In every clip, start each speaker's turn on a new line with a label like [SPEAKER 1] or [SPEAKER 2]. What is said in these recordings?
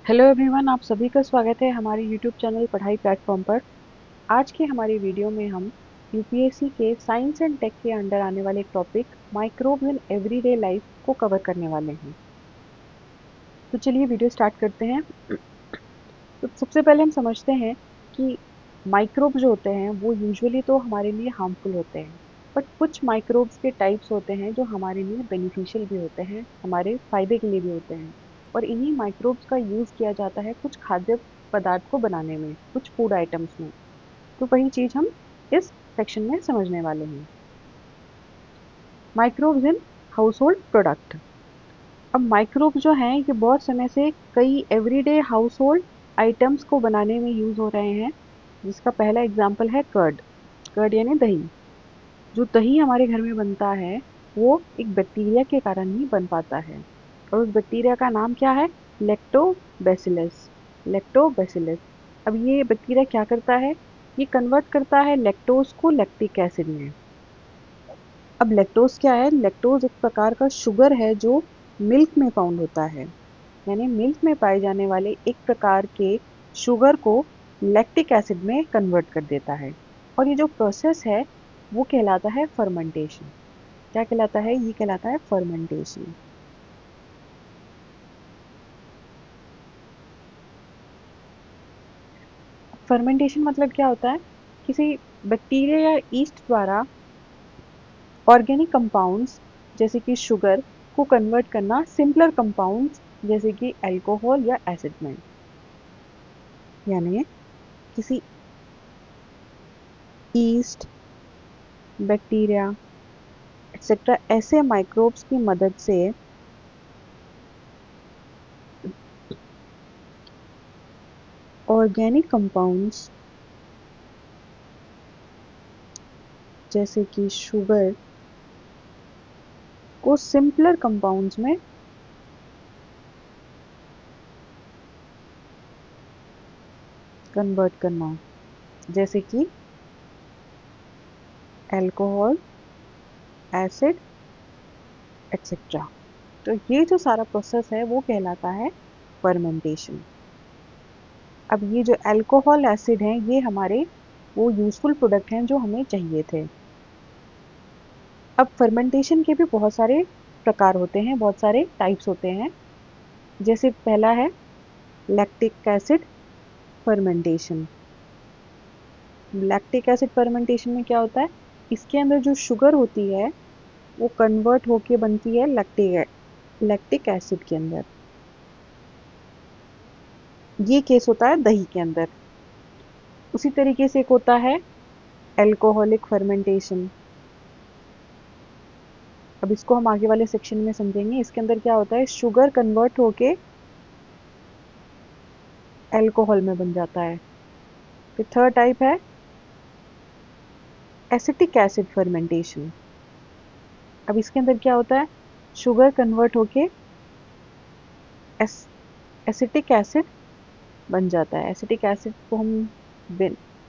[SPEAKER 1] Hello everyone, आप सभी का स्वागत है हमारे यूट्यूब चैनल पढ़ाई प्लेटफॉर्म पर। आज की हमारी वीडियो में हम यूपीएससी के साइंस एंड टेक के अंडर आने वाले एक topic microbes in everyday life को कवर करने वाले हैं। तो चलिए वीडियो स्टार्ट करते हैं। तो सबसे पहले हम समझते हैं कि माइक्रोब जो होते हैं वो यूजुअली तो हमारे लिए हार्मफुल होते हैं, बट कुछ माइक्रोब्स के टाइप्स होते हैं जो हमारे लिए बेनिफिशियल भी होते हैं, हमारे फायदे के लिए भी होते हैं। और इन्हीं माइक्रोब्स का यूज किया जाता है कुछ खाद्य पदार्थ को बनाने में, कुछ फूड आइटम्स में। तो वही चीज हम इस सेक्शन में समझने वाले हैं। Microbes in house hold product. अब माइक्रोब जो हैं ये बहुत समय से कई एवरीडे हाउस होल्ड आइटम्स को बनाने में यूज हो रहे हैं, जिसका पहला एग्जाम्पल है कर्ड। कर्ड यानी दही। जो दही हमारे घर में बनता है वो एक बैक्टीरिया के कारण ही बन पाता है, और उस बैक्टीरिया का नाम क्या है? लैक्टोबैसिलस। लैक्टोबैसिलस। अब ये बैक्टीरिया क्या करता है? ये कन्वर्ट करता है लैक्टोज को लैक्टिक एसिड में। अब लैक्टोज क्या है? लैक्टोज एक प्रकार का शुगर है जो मिल्क में फाउंड होता है, यानी मिल्क में पाए जाने वाले एक प्रकार के शुगर को लैक्टिक एसिड में कन्वर्ट कर देता है। और ये जो प्रोसेस है वो कहलाता है फर्मेंटेशन। क्या कहलाता है? ये कहलाता है फर्मेंटेशन। फर्मेंटेशन मतलब क्या होता है? किसी बैक्टीरिया या ईस्ट द्वारा ऑर्गेनिक कंपाउंड्स जैसे कि शुगर को कन्वर्ट करना सिंपलर कंपाउंड्स जैसे कि अल्कोहल या एसिड में। यानी किसी ईस्ट, बैक्टीरिया एक्सेट्रा ऐसे माइक्रोब्स की मदद से ऑर्गेनिक कंपाउंड्स जैसे कि शुगर को सिंपलर कंपाउंड्स में कन्वर्ट करना, जैसे कि अल्कोहल, एसिड एक्सेट्रा। तो ये जो सारा प्रोसेस है वो कहलाता है फर्मेंटेशन। अब ये जो अल्कोहल, एसिड हैं ये हमारे वो यूजफुल प्रोडक्ट हैं जो हमें चाहिए थे। अब फर्मेंटेशन के भी बहुत सारे प्रकार होते हैं, बहुत सारे टाइप्स होते हैं। जैसे पहला है lactic acid fermentation. Lactic acid fermentation में क्या होता है? इसके अंदर जो शुगर होती है वो कन्वर्ट होके बनती है लैक्टिक एसिड के अंदर। ये केस होता है दही के अंदर। उसी तरीके से एक होता है एल्कोहलिक फर्मेंटेशन। अब इसको हम आगे वाले सेक्शन में समझेंगे। इसके अंदर क्या होता है? शुगर कन्वर्ट होके एल्कोहल में बन जाता है। फिर थर्ड टाइप है एसिटिक एसिड फर्मेंटेशन। अब इसके अंदर क्या होता है? शुगर कन्वर्ट होके एस, एसिटिक एसिड बन जाता है। एसिटिक एसिड को हम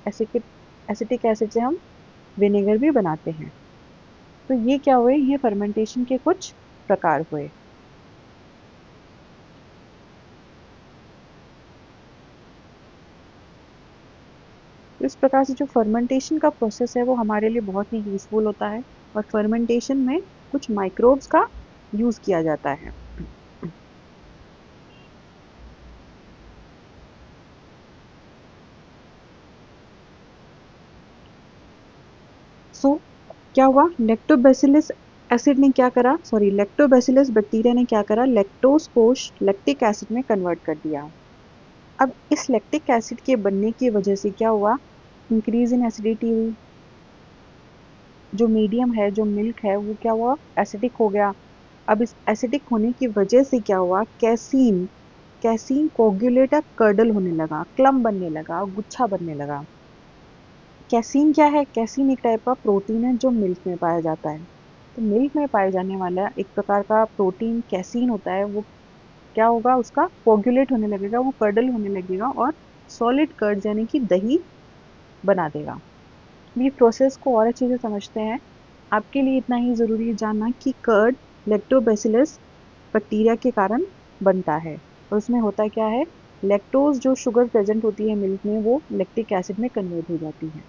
[SPEAKER 1] एसिटिक एसिटिक एसिड से हम विनेगर भी बनाते हैं। तो ये क्या हुए? ये फर्मेंटेशन के कुछ प्रकार हुए। तो इस प्रकार से जो फर्मेंटेशन का प्रोसेस है वो हमारे लिए बहुत ही यूजफुल होता है, और फर्मेंटेशन में कुछ माइक्रोब्स का यूज किया जाता है। सो क्या हुआ? लैक्टोबैसिलस एसिड ने क्या करा, सॉरी लैक्टोबैसिलस बैक्टीरिया ने क्या करा? लैक्टोज को लैक्टिक एसिड में कन्वर्ट कर दिया। अब इस लैक्टिक एसिड के बनने की वजह से क्या हुआ? इंक्रीज इन एसिडिटी हुई। जो मीडियम है, जो मिल्क है, वो क्या हुआ? एसिडिक हो गया। अब इस एसिडिक होने की वजह से क्या हुआ? कैसीन कैसीन कोगुलेट कर्डल होने लगा, क्लम बनने लगा, गुच्छा बनने लगा। कैसीन क्या है? कैसीन एक टाइप का प्रोटीन है जो मिल्क में पाया जाता है। तो मिल्क में पाए जाने वाला एक प्रकार का प्रोटीन कैसीन होता है, वो क्या होगा? उसका कोगुलेट होने लगेगा, वो कर्डल होने लगेगा और सॉलिड कर्ड यानी कि दही बना देगा। ये प्रोसेस को और अच्छे से समझते हैं। आपके लिए इतना ही ज़रूरी है जानना कि कर्ड लैक्टोबैसिलस बैक्टीरिया के कारण बनता है। और उसमें होता क्या है? लैक्टोज जो शुगर प्रेजेंट होती है मिल्क में वो लैक्टिक एसिड में कन्वर्ट हो जाती है।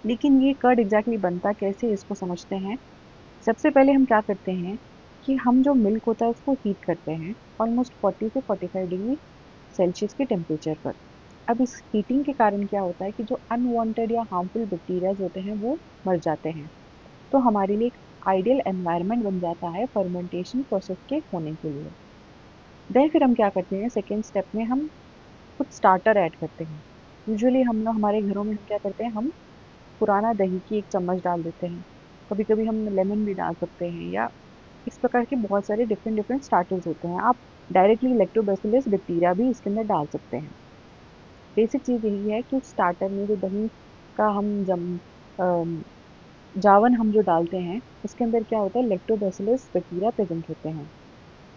[SPEAKER 1] लेकिन ये कर्ड एग्जैक्टली बनता कैसे, इसको समझते हैं। सबसे पहले हम क्या करते हैं कि हम जो मिल्क होता है उसको हीट करते हैं ऑलमोस्ट 40 से 45 डिग्री सेल्सियस के टेम्परेचर पर। अब इस हीटिंग के कारण क्या होता है कि जो अनवांटेड या हार्मफुल बैक्टीरियाज होते हैं वो मर जाते हैं। तो हमारे लिए एक आइडियल एनवायरनमेंट बन जाता है फर्मेंटेशन प्रोसेस के होने के लिए। देन फिर हम क्या करते हैं, सेकेंड स्टेप में हम कुछ स्टार्टर ऐड करते हैं। यूजुअली हम लोग हमारे घरों में हम क्या करते हैं, हम पुराना दही की 1 चम्मच डाल देते हैं। कभी कभी हम लेमन भी डाल सकते हैं, या इस प्रकार के बहुत सारे डिफरेंट डिफरेंट स्टार्टर्स होते हैं। आप डायरेक्टली लैक्टोबैसिलस बैक्टीरिया भी इसके अंदर डाल सकते हैं। बेसिक चीज़ यही है कि स्टार्टर में जो दही का हम अम, जावन हम जो डालते हैं उसके अंदर क्या होता है, लैक्टोबैसिलस बैक्टीरिया प्रेजेंट होते हैं।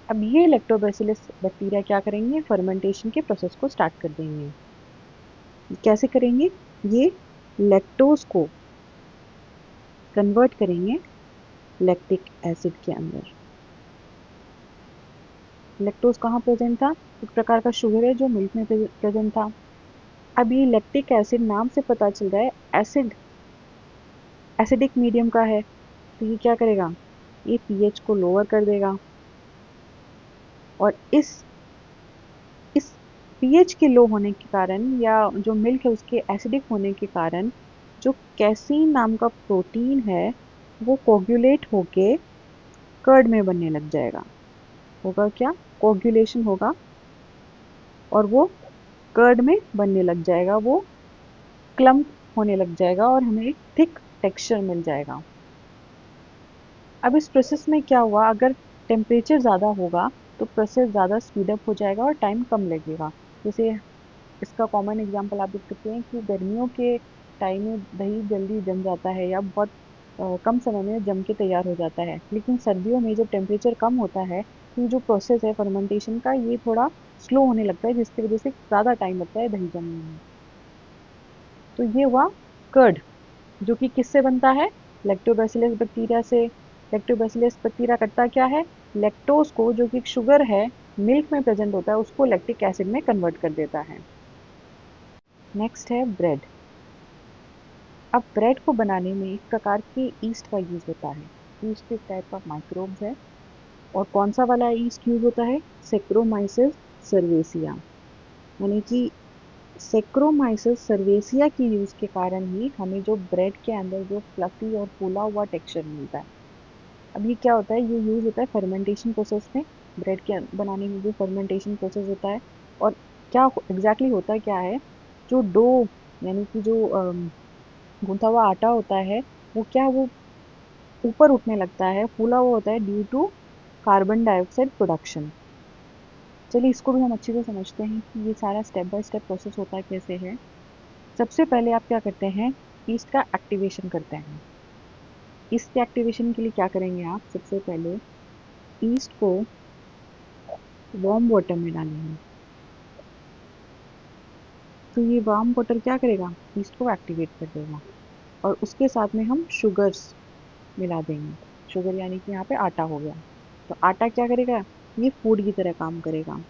[SPEAKER 1] अब ये लैक्टोबैसिलस बैक्टीरिया क्या करेंगे, फर्मेंटेशन के प्रोसेस को स्टार्ट कर देंगे। कैसे करेंगे, ये लैक्टोज को कन्वर्ट करेंगे लैक्टिक एसिड के अंदर। लैक्टोज कहाँ प्रेजेंट था, एक प्रकार का शुगर है जो मिल्क में प्रेजेंट था। अब ये लैक्टिक एसिड नाम से पता चल रहा है एसिड, एसिडिक मीडियम का है। तो ये क्या करेगा, ये पीएच को लोअर कर देगा, और इस पीएच के लो होने के कारण या जो मिल्क है उसके एसिडिक होने के कारण जो कैसीन नाम का प्रोटीन है वो कोगुलेट होके कर्ड में बनने लग जाएगा। होगा क्या, कोगुलेशन होगा और वो कर्ड में बनने लग जाएगा, वो क्लम्प होने लग जाएगा और हमें एक थिक टेक्सचर मिल जाएगा। अब इस प्रोसेस में क्या हुआ, अगर टेम्परेचर ज़्यादा होगा तो प्रोसेस ज़्यादा स्पीड अप हो जाएगा और टाइम कम लगेगा। जैसे इसका कॉमन एग्जांपल आप देख सकते हैं कि गर्मियों के टाइम में दही जल्दी जम जाता है या बहुत कम समय में जम के तैयार हो जाता है। लेकिन सर्दियों में जब टेम्परेचर कम होता है तो ये जो प्रोसेस है फर्मेंटेशन का ये थोड़ा स्लो होने लगता है, जिसकी वजह से ज़्यादा टाइम लगता है दही जमने में। तो ये हुआ कर्ड, जो कि किससे बनता है, लैक्टोबैसिलस बैक्टीरिया से। लैक्टोबैसिलस बैक्टीरिया करता क्या है, लैक्टोज को जो कि एक शुगर है मिल्क में प्रेजेंट होता है उसको लैक्टिक एसिड में कन्वर्ट कर देता है। नेक्स्ट है ब्रेड। अब ब्रेड को बनाने में एक प्रकार के ईस्ट का यूज होता है। ईस्ट एक टाइप का माइक्रोब्स है, और कौन सा वाला ईस्ट यूज होता है, सेक्रोमाइसिस सर्वेसिया। यानी कि सेक्रोमाइसिस सर्वेसिया की यूज के कारण ही हमें जो ब्रेड के अंदर जो फ्लफी और फूला हुआ टेक्सचर मिलता है। अब ये क्या होता है, ये यूज होता है फर्मेंटेशन प्रोसेस में। ब्रेड के बनाने में जो फर्मेंटेशन प्रोसेस होता है, और क्या एग्जैक्टली होता क्या है, जो डो यानी कि जो गूंथा हुआ आटा होता है वो क्या है, वो ऊपर उठने लगता है, फूला हुआ होता है due to carbon dioxide production. चलिए इसको भी हम अच्छे से समझते हैं कि ये सारा स्टेप बाय स्टेप प्रोसेस होता कैसे है। सबसे पहले आप क्या करते हैं, ईस्ट का एक्टिवेशन करते हैं। ईस्ट के एक्टिवेशन के लिए क्या करेंगे आप, सबसे पहले ईस्ट को वार्म वाटर में डालेंगे। तो ये वार्म वाटर क्या करेगा, ईस्ट को एक्टिवेट कर देगा, और उसके साथ में हम शुगर्स मिला देंगे। शुगर यानी कि यहाँ पे आटा हो गया। तो आटा क्या करेगा, ये फूड की तरह काम करेगा।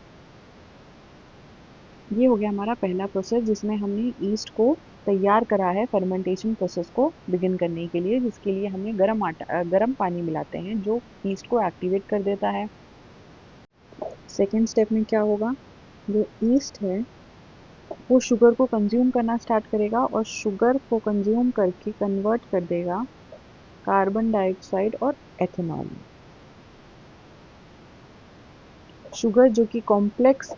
[SPEAKER 1] ये हो गया हमारा पहला प्रोसेस जिसमें हमने ईस्ट को तैयार करा है फर्मेंटेशन प्रोसेस को बिगिन करने के लिए, जिसके लिए हमें गर्म पानी मिलाते हैं जो ईस्ट को एक्टिवेट कर देता है। सेकेंड स्टेप में क्या होगा, जो ईस्ट है वो शुगर को कंज्यूम करना स्टार्ट करेगा और शुगर को कंज्यूम करके कन्वर्ट कर देगा कार्बन डाइऑक्साइड और एथेनॉल में। शुगर जो कि कॉम्प्लेक्स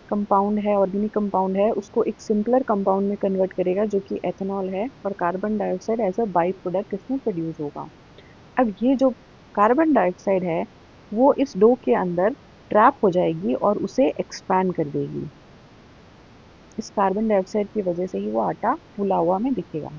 [SPEAKER 1] कंपाउंड है, ऑर्गेनिक कंपाउंड है, उसको एक सिंपलर कंपाउंड में कन्वर्ट करेगा जो कि एथेनॉल है, और carbon dioxide as a byproduct इसमें प्रोड्यूस होगा। अब ये जो कार्बन डाइऑक्साइड है वो इस डो के अंदर ट्रैप हो जाएगी और उसे एक्सपैंड कर देगी। इस कार्बन डाइऑक्साइड की वजह से ही वो आटा फूला हुआ में दिखेगा।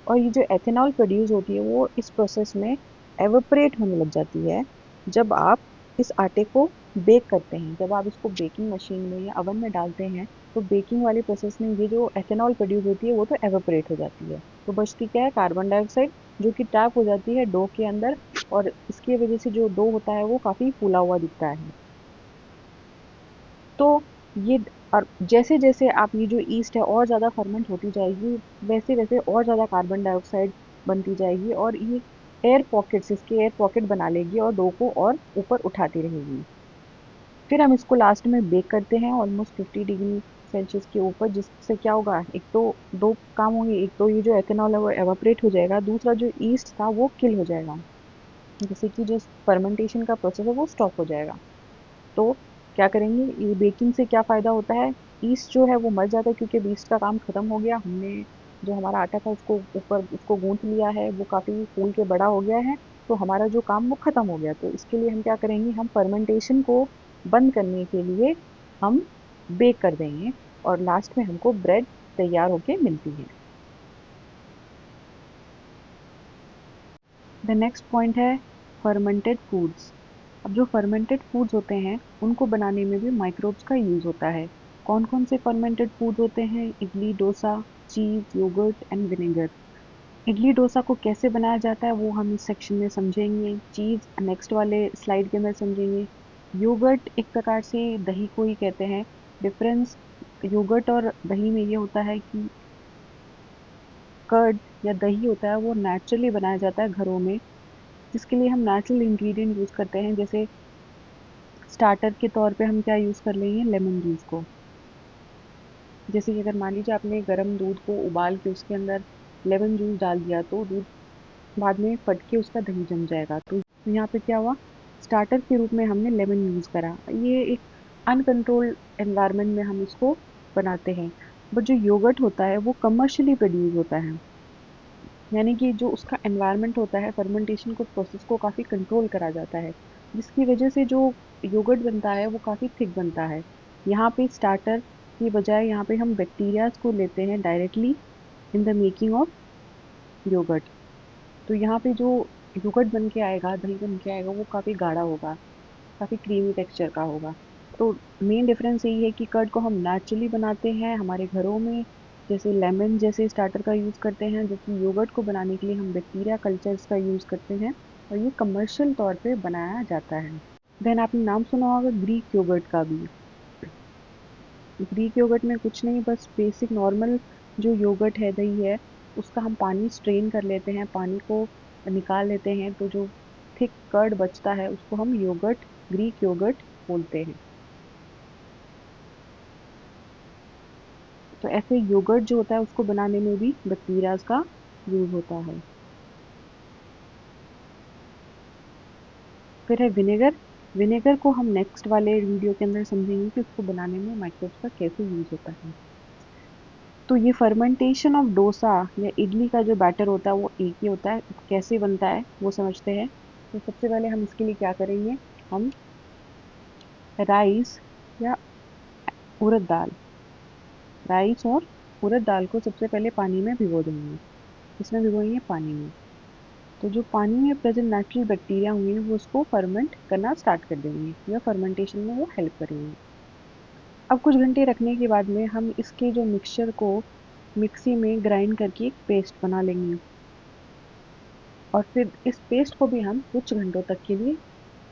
[SPEAKER 1] और ये जो एथेनॉल प्रोड्यूस होती है वो इस प्रोसेस में एवोपरेट होने लग जाती है जब आप इस आटे को बेक करते हैं। जब आप इसको बेकिंग मशीन में या अवन में डालते हैं तो बेकिंग वाले प्रोसेस में ये जो एथेनॉल प्रोड्यूस होती है वो तो एवोपरेट हो जाती है। तो बचती क्या है, कार्बन डाइऑक्साइड, जो कि ट्रैप हो जाती है डो के अंदर, और इसकी वजह से जो डो होता है वो काफ़ी फूला हुआ दिखता है। तो ये और जैसे जैसे आप ये जो ईस्ट है और ज़्यादा फर्मेंट होती जाएगी, वैसे वैसे और ज़्यादा कार्बन डाइऑक्साइड बनती जाएगी और ये एयर पॉकेट्स, इसके एयर पॉकेट बना लेगी और डो को और ऊपर उठाती रहेगी। फिर हम इसको लास्ट में बेक करते हैं ऑलमोस्ट 50 डिग्री सेल्सियस के ऊपर, जिससे क्या होगा, एक तो दो काम होंगे, एक तो ये जो एथेनॉल है वो एवापोरेट हो जाएगा, दूसरा जो ईस्ट था वो किल हो जाएगा, जैसे कि जो फर्मेंटेशन का प्रोसेस है वो स्टॉप हो जाएगा। तो क्या करेंगे, ये बेकिंग से क्या फ़ायदा होता है, ईस्ट जो है वो मर जाता है क्योंकि अब ईस्ट का काम ख़त्म हो गया, हमने जो हमारा आटा था उसको ऊपर उसको गूंथ लिया है, वो काफ़ी फूल के बड़ा हो गया है, तो हमारा जो काम वो ख़त्म हो गया। तो इसके लिए हम क्या करेंगे, हम फर्मेंटेशन को बंद करने के लिए हम बेक कर देंगे और लास्ट में हमको ब्रेड तैयार होके मिलती है। द नेक्स्ट पॉइंट है फर्मेंटेड फूड्स। अब जो फर्मेंटेड फूड्स होते हैं उनको बनाने में भी माइक्रोब्स का यूज़ होता है। कौन कौन से फर्मेंटेड फूड होते हैं, idli, dosa, cheese, yogurt and vinegar. Idli dosa को कैसे बनाया जाता है वो हम इस सेक्शन में समझेंगे, चीज़ नेक्स्ट वाले स्लाइड के अंदर समझेंगे। योगर्ट एक प्रकार से दही को ही कहते हैं। डिफरेंस योगर्ट और दही में ये होता है कि कर्ड या दही होता है वो नेचुरली बनाया जाता है घरों में, जिसके लिए हम नेचुरल इंग्रेडिएंट यूज़ करते हैं। जैसे स्टार्टर के तौर पे हम क्या यूज़ कर लेंगे, लेमन जूस को। जैसे कि अगर मान लीजिए आपने गर्म दूध को उबाल के उसके अंदर लेमन जूस डाल दिया तो दूध बाद में फट के उसका दही जम जाएगा। तो यहाँ पे क्या हुआ, स्टार्टर के रूप में हमने लेमन यूज़ करा, ये एक अनकंट्रोल्ड एनवायरनमेंट में हम इसको बनाते हैं। बट जो योगर्ट होता है वो कमर्शियली प्रोड्यूस होता है, यानी कि जो उसका एनवायरनमेंट होता है, फर्मेंटेशन को प्रोसेस को काफ़ी कंट्रोल करा जाता है, जिसकी वजह से जो योगर्ट बनता है वो काफ़ी थिक बनता है। यहाँ पे स्टार्टर की बजाय यहाँ पे हम बैक्टीरियाज को लेते हैं directly in the making of yogurt. तो यहाँ पे जो योगर्ट बन के आएगा, दही बन के आएगा, वो काफ़ी गाढ़ा होगा, काफ़ी क्रीमी टेक्सचर का होगा। तो मेन डिफरेंस यही है कि कर्ड को हम नेचुरली बनाते हैं हमारे घरों में, जैसे लेमन जैसे स्टार्टर का यूज़ करते हैं, जबकि योगर्ट को बनाने के लिए हम बैक्टीरिया कल्चर्स का यूज़ करते हैं और ये कमर्शियल तौर पे बनाया जाता है। देन आपने नाम सुना होगा ग्रीक योगर्ट का भी। ग्रीक योगर्ट में कुछ नहीं, बस बेसिक नॉर्मल जो योगर्ट है, दही है, उसका हम पानी स्ट्रेन कर लेते हैं, पानी को निकाल लेते हैं, तो जो थिक कर्ड बचता है उसको हम योगर्ट, ग्रीक योगर्ट बोलते हैं। तो ऐसे योगर्ट जो होता है उसको बनाने में भी बैक्टीरियाज का यूज होता है। फिर है विनेगर। विनेगर को हम नेक्स्ट वाले वीडियो के अंदर समझेंगे कि उसको बनाने में माइक्रोब्स का कैसे यूज होता है। तो ये फर्मेंटेशन ऑफ डोसा या इडली का जो बैटर होता है वो एक ही होता है, कैसे बनता है वो समझते हैं। तो सबसे पहले हम इसके लिए क्या करेंगे, हम राइस या उड़द दाल, राइस और उड़द दाल को सबसे पहले पानी में भिगो देंगे। इसमें भिगोएंगे पानी में, तो जो पानी में प्रेजेंट नेचुरल बैक्टीरिया होंगे वो उसको फर्मेंट करना स्टार्ट कर देंगे या फर्मेंटेशन में वो हेल्प करेंगे। अब कुछ घंटे रखने के बाद में हम इसके जो मिक्सचर को मिक्सी में ग्राइंड करके एक पेस्ट बना लेंगे और फिर इस पेस्ट को भी हम कुछ घंटों तक के लिए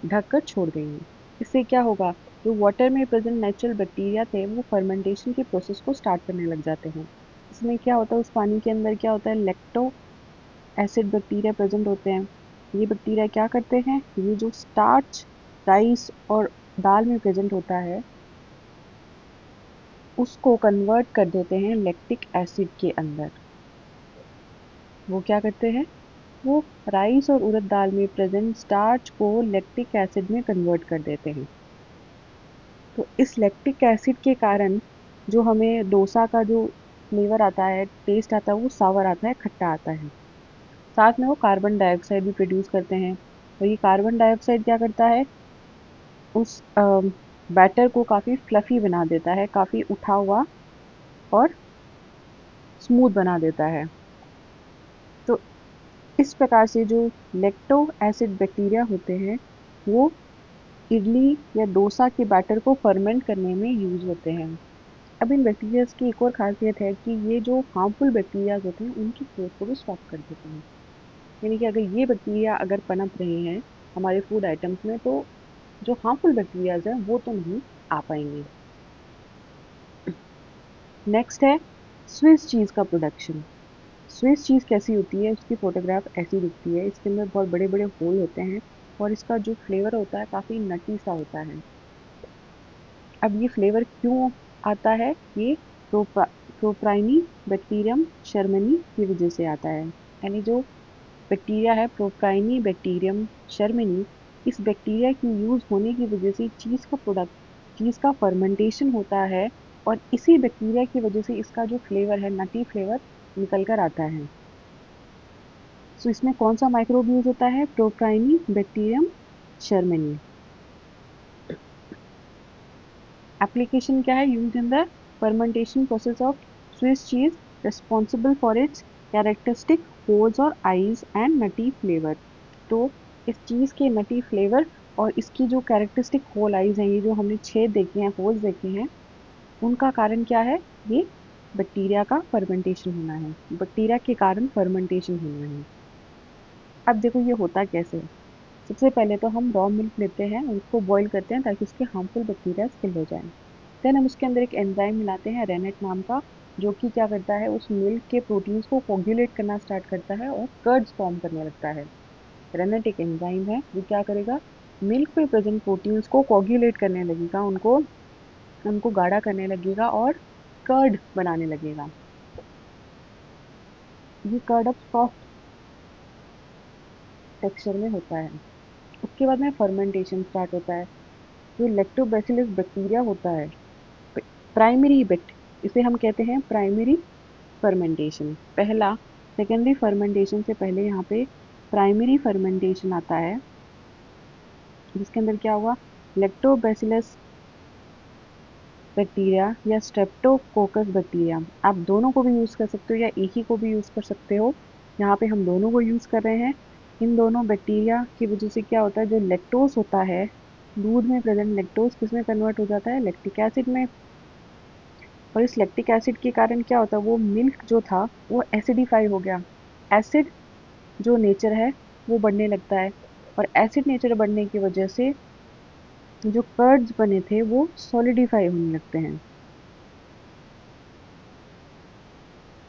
[SPEAKER 1] ढककर छोड़ देंगे। इससे क्या होगा, जो वाटर में प्रेजेंट नेचुरल बैक्टीरिया थे वो फर्मेंटेशन के प्रोसेस को स्टार्ट करने लग जाते हैं। इसमें क्या होता है, उस पानी के अंदर क्या होता है, लैक्टो एसिड बैक्टीरिया प्रेजेंट होते हैं। ये बैक्टीरिया क्या करते हैं, ये जो स्टार्च राइस और दाल में प्रेजेंट होता है उसको कन्वर्ट कर देते हैं लैक्टिक एसिड के अंदर। वो क्या करते हैं, वो राइस और उड़द दाल में प्रेजेंट स्टार्च को लैक्टिक एसिड में कन्वर्ट कर देते हैं। तो इस लैक्टिक एसिड के कारण जो हमें डोसा का जो फ्लेवर आता है, टेस्ट आता है, वो सावर आता है, खट्टा आता है। साथ में वो कार्बन डाइऑक्साइड भी प्रोड्यूस करते हैं, और ये कार्बन डाइऑक्साइड क्या करता है, उस बैटर को काफ़ी फ्लफी बना देता है, काफ़ी उठा हुआ और स्मूथ बना देता है। तो इस प्रकार से जो लैक्टो एसिड बैक्टीरिया होते हैं वो इडली या डोसा के बैटर को फर्मेंट करने में यूज होते हैं। अब इन बैक्टीरियाज की एक और खासियत है कि ये जो हार्मफुल बैक्टीरियाज होते हैं उनकी ग्रोथ को भी स्टॉप कर देते हैं। यानी कि अगर ये बैक्टीरिया अगर पनप रहे हैं हमारे फूड आइटम्स में, तो जो हार्मफुल बैक्टीरियाज हैं वो तो नहीं आ पाएंगे। नेक्स्ट है स्विस चीज़ का प्रोडक्शन। स्विस चीज़ कैसी होती है, उसकी फ़ोटोग्राफ ऐसी दिखती है, इसके अंदर बहुत बड़े बड़े होल होते हैं और इसका जो फ्लेवर होता है काफ़ी नटी सा होता है। अब ये फ्लेवर क्यों आता है, ये प्रोप्राइनी बैक्टीरियम शर्मनी की वजह से आता है। यानी जो बैक्टीरिया है प्रोप्राइनी बैक्टीरियम शर्मनी, इस बैक्टीरिया की यूज़ होने की वजह से चीज़ का फर्मेंटेशन होता है और इसी बैक्टीरिया की वजह से इसका जो फ्लेवर है नटी फ्लेवर निकल कर आता है। सो इसमें कौन सा माइक्रोब यूज होता है, प्रोप्राइनी बैक्टीरियम शर्मनी। एप्लीकेशन क्या है, use in the fermentation process of Swiss चीज, responsible for its characteristic holes और आईज एंड नटी फ्लेवर। तो इस चीज़ के नटी फ्लेवर और इसकी जो कैरेक्टरिस्टिक होल आईज हैं, ये जो हमने छेद देखे हैं, होल्स देखे हैं, उनका कारण क्या है, ये बैक्टीरिया का फर्मेंटेशन होना है, बैक्टीरिया के कारण फर्मेंटेशन होना है। अब देखो ये होता कैसे है। सबसे पहले तो हम रॉ मिल्क लेते हैं, उसको बॉईल करते हैं ताकि उसके हार्मफुल बैक्टीरिया किल हो जाएं। देन हम उसके अंदर एक एंजाइम मिलाते हैं रेनेट नाम का, जो कि क्या करता है, उस मिल्क के प्रोटीन्स को कोगुलेट करना स्टार्ट करता है और कर्ड्स फॉर्म करने लगता है। रेनेट एक एंजाइम है जो क्या करेगा, मिल्क में प्रेजेंट प्रोटीन्स को कोगुलेट करने लगेगा, उनको उनको गाढ़ा करने लगेगा और कर्ड बनाने लगेगा। ये कर्ड अब सॉफ्ट टेक्सचर में होता है। उसके बाद में फर्मेंटेशन स्टार्ट होता है। जो लैक्टोबैसिलस बैक्टीरिया होता है, प्राइमरी इफेक्ट, इसे हम कहते हैं प्राइमरी फर्मेंटेशन। पहला सेकेंडरी फर्मेंटेशन से पहले यहाँ पे प्राइमरी फर्मेंटेशन आता है, जिसके अंदर क्या हुआ, लैक्टोबैसिलस बैक्टीरिया या स्ट्रेप्टोकोकस बैक्टीरिया, आप दोनों को भी यूज़ कर सकते हो या एक ही को भी यूज़ कर सकते हो। यहाँ पे हम दोनों को यूज़ कर रहे हैं। इन दोनों बैक्टीरिया की वजह से क्या होता है, जो लैक्टोज होता है, दूध में प्रेजेंट लैक्टोज किस में कन्वर्ट हो जाता है, लैक्टिक एसिड में। और इस लैक्टिक एसिड के कारण क्या होता है, वो मिल्क जो था वो एसिडिफाई हो गया। एसिड जो नेचर है वो बढ़ने लगता है और एसिड नेचर बढ़ने की वजह से जो कर्ड्स बने थे वो सॉलिडिफाई होने लगते हैं।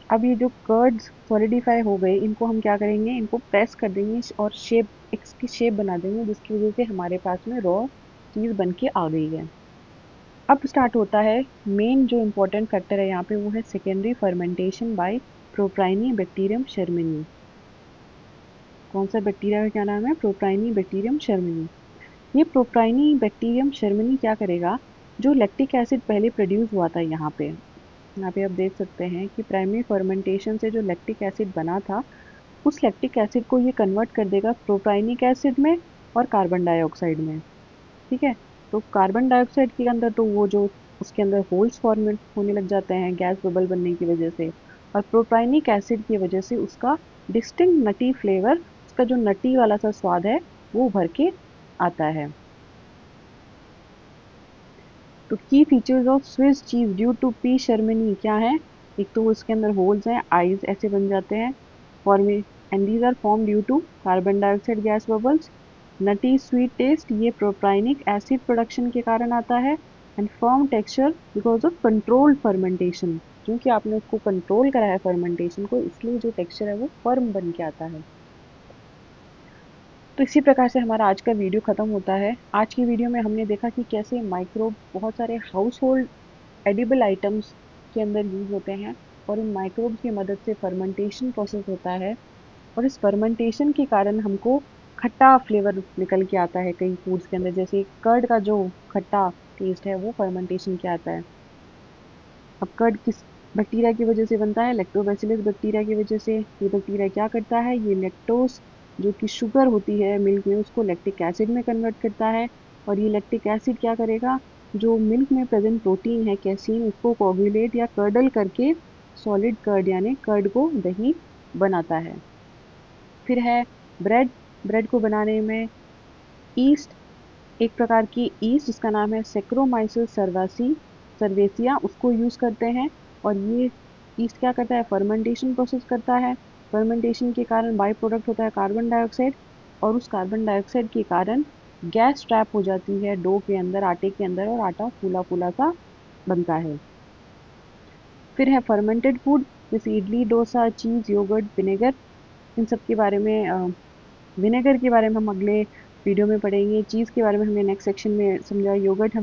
[SPEAKER 1] अब ये जो कर्ड्स सॉलिडिफाई हो गए, इनको हम क्या करेंगे, इनको प्रेस कर देंगे और शेप, इसकी शेप बना देंगे, जिसकी वजह से हमारे पास में रॉ चीज़ बन के आ गई है। अब स्टार्ट होता है मेन जो इम्पोर्टेंट फैक्टर है यहाँ पे, वो है secondary fermentation bye प्रोप्राइनी bacterium Sharmini. कौन सा बैक्टीरिया का क्या नाम है, प्रोप्राइनी बैक्टीरियम शर्मिनी। ये प्रोप्राइनी बैक्टीरियम शर्मिनी क्या करेगा, जो लैक्टिक एसिड पहले प्रोड्यूस हुआ था यहाँ पे आप देख सकते हैं कि प्राइमरी फर्मेंटेशन से जो लैक्टिक एसिड बना था, उस लैक्टिक एसिड को ये कन्वर्ट कर देगा प्रोपाइनिक एसिड में और कार्बन डाइऑक्साइड में। ठीक है, तो कार्बन डाइऑक्साइड के अंदर तो वो जो उसके अंदर होल्स फॉर्म होने लग जाते हैं गैस बबल बनने की वजह से, और प्रोपाइनिक एसिड की वजह से उसका डिस्टिंक्ट नटी फ्लेवर, उसका जो नटी वाला सा स्वाद है वो उभर के आता है। तो key features of Swiss cheese due to P shermanii क्या है, एक तो इसके अंदर होल्स हैं, आईज ऐसे बन जाते हैं, फॉर्मे and these are form due to carbon dioxide gas bubbles. Nutty sweet taste ये प्रोप्राइनिक एसिड प्रोडक्शन के कारण आता है। And firm texture because of controlled fermentation, क्योंकि आपने उसको कंट्रोल करा है फर्मेंटेशन को, इसलिए जो टेक्सचर है वो फर्म बन के आता है। तो इसी प्रकार से हमारा आज का वीडियो खत्म होता है। आज की वीडियो में हमने देखा कि कैसे माइक्रोब बहुत सारे हाउस होल्ड एडिबल आइटम्स के अंदर यूज होते हैं और इन माइक्रोब्स की मदद से फर्मेंटेशन प्रोसेस होता है और इस फर्मेंटेशन के कारण हमको खट्टा फ्लेवर निकल के आता है कई फूड्स के अंदर, जैसे कर्ड का जो खट्टा टेस्ट है वो फर्मेंटेशन के आता है। अब कर्ड किस बैक्टीरिया की वजह से बनता है, लैक्टोबैसिलस बैक्टीरिया की वजह से। ये बैक्टीरिया क्या करता है, ये लैक्टोज जो कि शुगर होती है मिल्क में, उसको लैक्टिक एसिड में कन्वर्ट करता है और ये लैक्टिक एसिड क्या करेगा, जो मिल्क में प्रेजेंट प्रोटीन है कैसीन, उसको कोगुलेट या कर्डल करके सॉलिड कर्ड यानी कर्ड को दही बनाता है। फिर है ब्रेड। ब्रेड को बनाने में ईस्ट, एक प्रकार की ईस्ट जिसका नाम है सेक्रोमाइसिस सर्वेसिया, उसको यूज़ करते हैं और ये ईस्ट क्या करता है, फर्मेंटेशन प्रोसेस करता है। फर्मेंटेशन के कारण बाई प्रोडक्ट होता है कार्बन डाइऑक्साइड और उस कार्बन डाइऑक्साइड के कारण गैस ट्रैप हो जाती है डो के अंदर, आटे के अंदर, और आटा फूला फूला सा बनता है। फिर है फर्मेंटेड फूड, जैसे idli, dosa, cheese, yogurt, vinegar. इन सब के बारे में विनेगर के बारे में हम अगले वीडियो में पढ़ेंगे। चीज़ के बारे में हमने नेक्स्ट सेक्शन में समझा। योगर्ट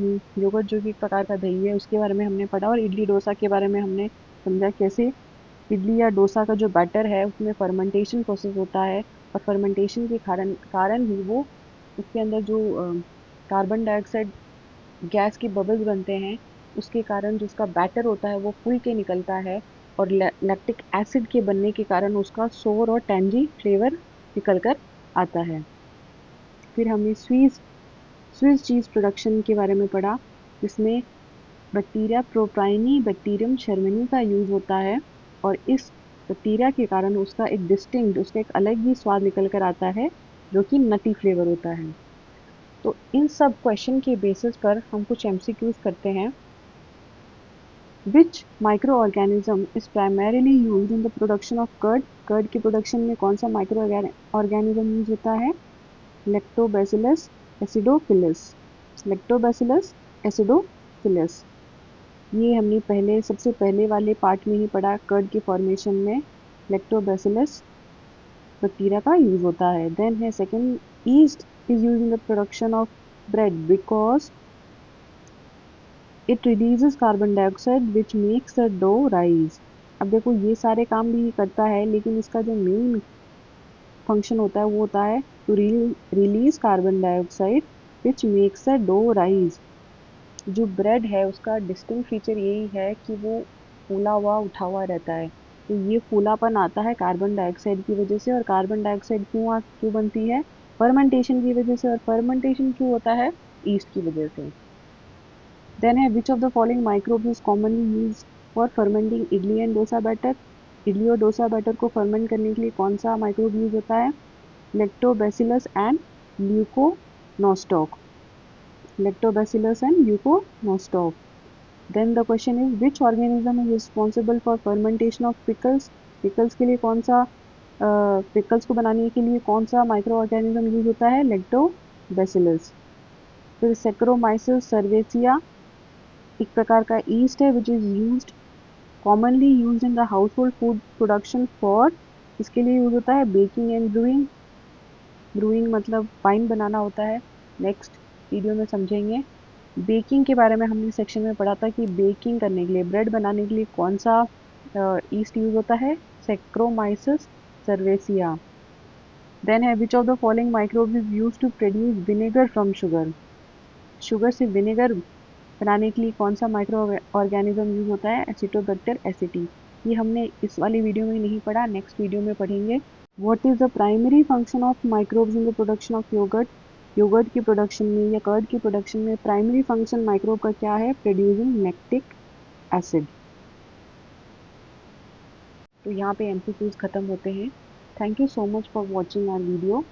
[SPEAKER 1] जो कि एक प्रकार का दही है, उसके बारे में हमने पढ़ा। और इडली डोसा के बारे में हमने समझा कैसे इडली या डोसा का जो बैटर है उसमें फर्मेंटेशन प्रोसेस होता है, और फर्मेंटेशन के कारण कारण ही वो उसके अंदर जो कार्बन डाइऑक्साइड गैस के बबल्स बनते हैं, उसके कारण जो उसका बैटर होता है वो फूल के निकलता है, और लैक्टिक एसिड के बनने के कारण उसका सोर और टैंजी फ्लेवर निकल कर आता है। फिर हमने स्विस चीज़ प्रोडक्शन के बारे में पढ़ा, जिसमें बैक्टीरिया प्रोपाइनी बैक्टीरियम शर्मनी का यूज़ होता है, और इस बैक्टीरिया के कारण उसका एक अलग ही स्वाद निकल कर आता है, जो कि नटी फ्लेवर होता है। तो इन सब क्वेश्चन के बेसिस पर हम कुछ एमसीक्यूज करते हैं। Which microorganism is primarily used in the production of curd? Curd के प्रोडक्शन में कौन सा माइक्रो ऑर्गेनिज्म यूज होता है? Lactobacillus acidophilus. Lactobacillus acidophilus. ये हमने सबसे पहले वाले पार्ट में ही पढ़ा, कर्ड के फॉर्मेशन में लैक्टोबैसिलस बैक्टीरिया का यूज होता है। देन है second, yeast is used in the production of bread because it releases carbon dioxide which makes the dough rise. अब देखो ये सारे काम भी करता है, लेकिन इसका जो मेन फंक्शन होता है वो होता है to release carbon dioxide which makes the dough rise. जो ब्रेड है उसका डिस्टिंक्ट फीचर यही है कि वो फूला हुआ उठा हुआ रहता है। तो ये फूलापन आता है कार्बन डाइऑक्साइड की वजह से, और कार्बन डाइऑक्साइड क्यों बनती है? फर्मेंटेशन की वजह से। और फर्मेंटेशन क्यों होता है? ईस्ट की वजह से। देन है which of the following microbes is commonly use for fermenting idli and dosa batter? Idli और डोसा बैटर को फर्मेंट करने के लिए कौन सा माइक्रोब यूज होता है? Lactobacillus and Leuconostoc. Lactobacillus and Leuconostoc. Then the question is which organism is responsible for fermentation of pickles? Pickles के लिए पिकल्स को बनाने के लिए कौन सा माइक्रो ऑर्गेनिज्म यूज होता है? लैक्टोबैसिलस। फिर सेक्रोमाइसिस सर्वेसिया एक प्रकार का ईस्ट है which is used commonly used in the household food production for, इसके लिए यूज होता है बेकिंग एंड ब्रूइंग। ब्रूइंग मतलब वाइन बनाना होता है। नेक्स्ट वीडियो में समझेंगे। बेकिंग के बारे में हमने सेक्शन में पढ़ा था कि बेकिंग करने के लिए, ब्रेड बनाने के लिए कौन सा ईस्ट यूज होता है? Saccharomyces cerevisiae. देन है which of the following microbe is use to produce vinegar from sugar? Sugar से विनेगर बनाने के लिए कौन सा माइक्रो ऑर्गेनिज्म यूज होता है? एसिटोबैक्टर एसिटी। ये हमने इस वाली वीडियो में नहीं पढ़ा, नेक्स्ट वीडियो में पढ़ेंगे। What is the primary function of microbes in the production of yogurt? Yogurt की प्रोडक्शन में या कर्ड की प्रोडक्शन में प्राइमरी फंक्शन माइक्रोब का क्या है? Producing lactic acid. तो यहाँ पे एमसीक्यूज खत्म होते हैं। Thank you so much for watching our video.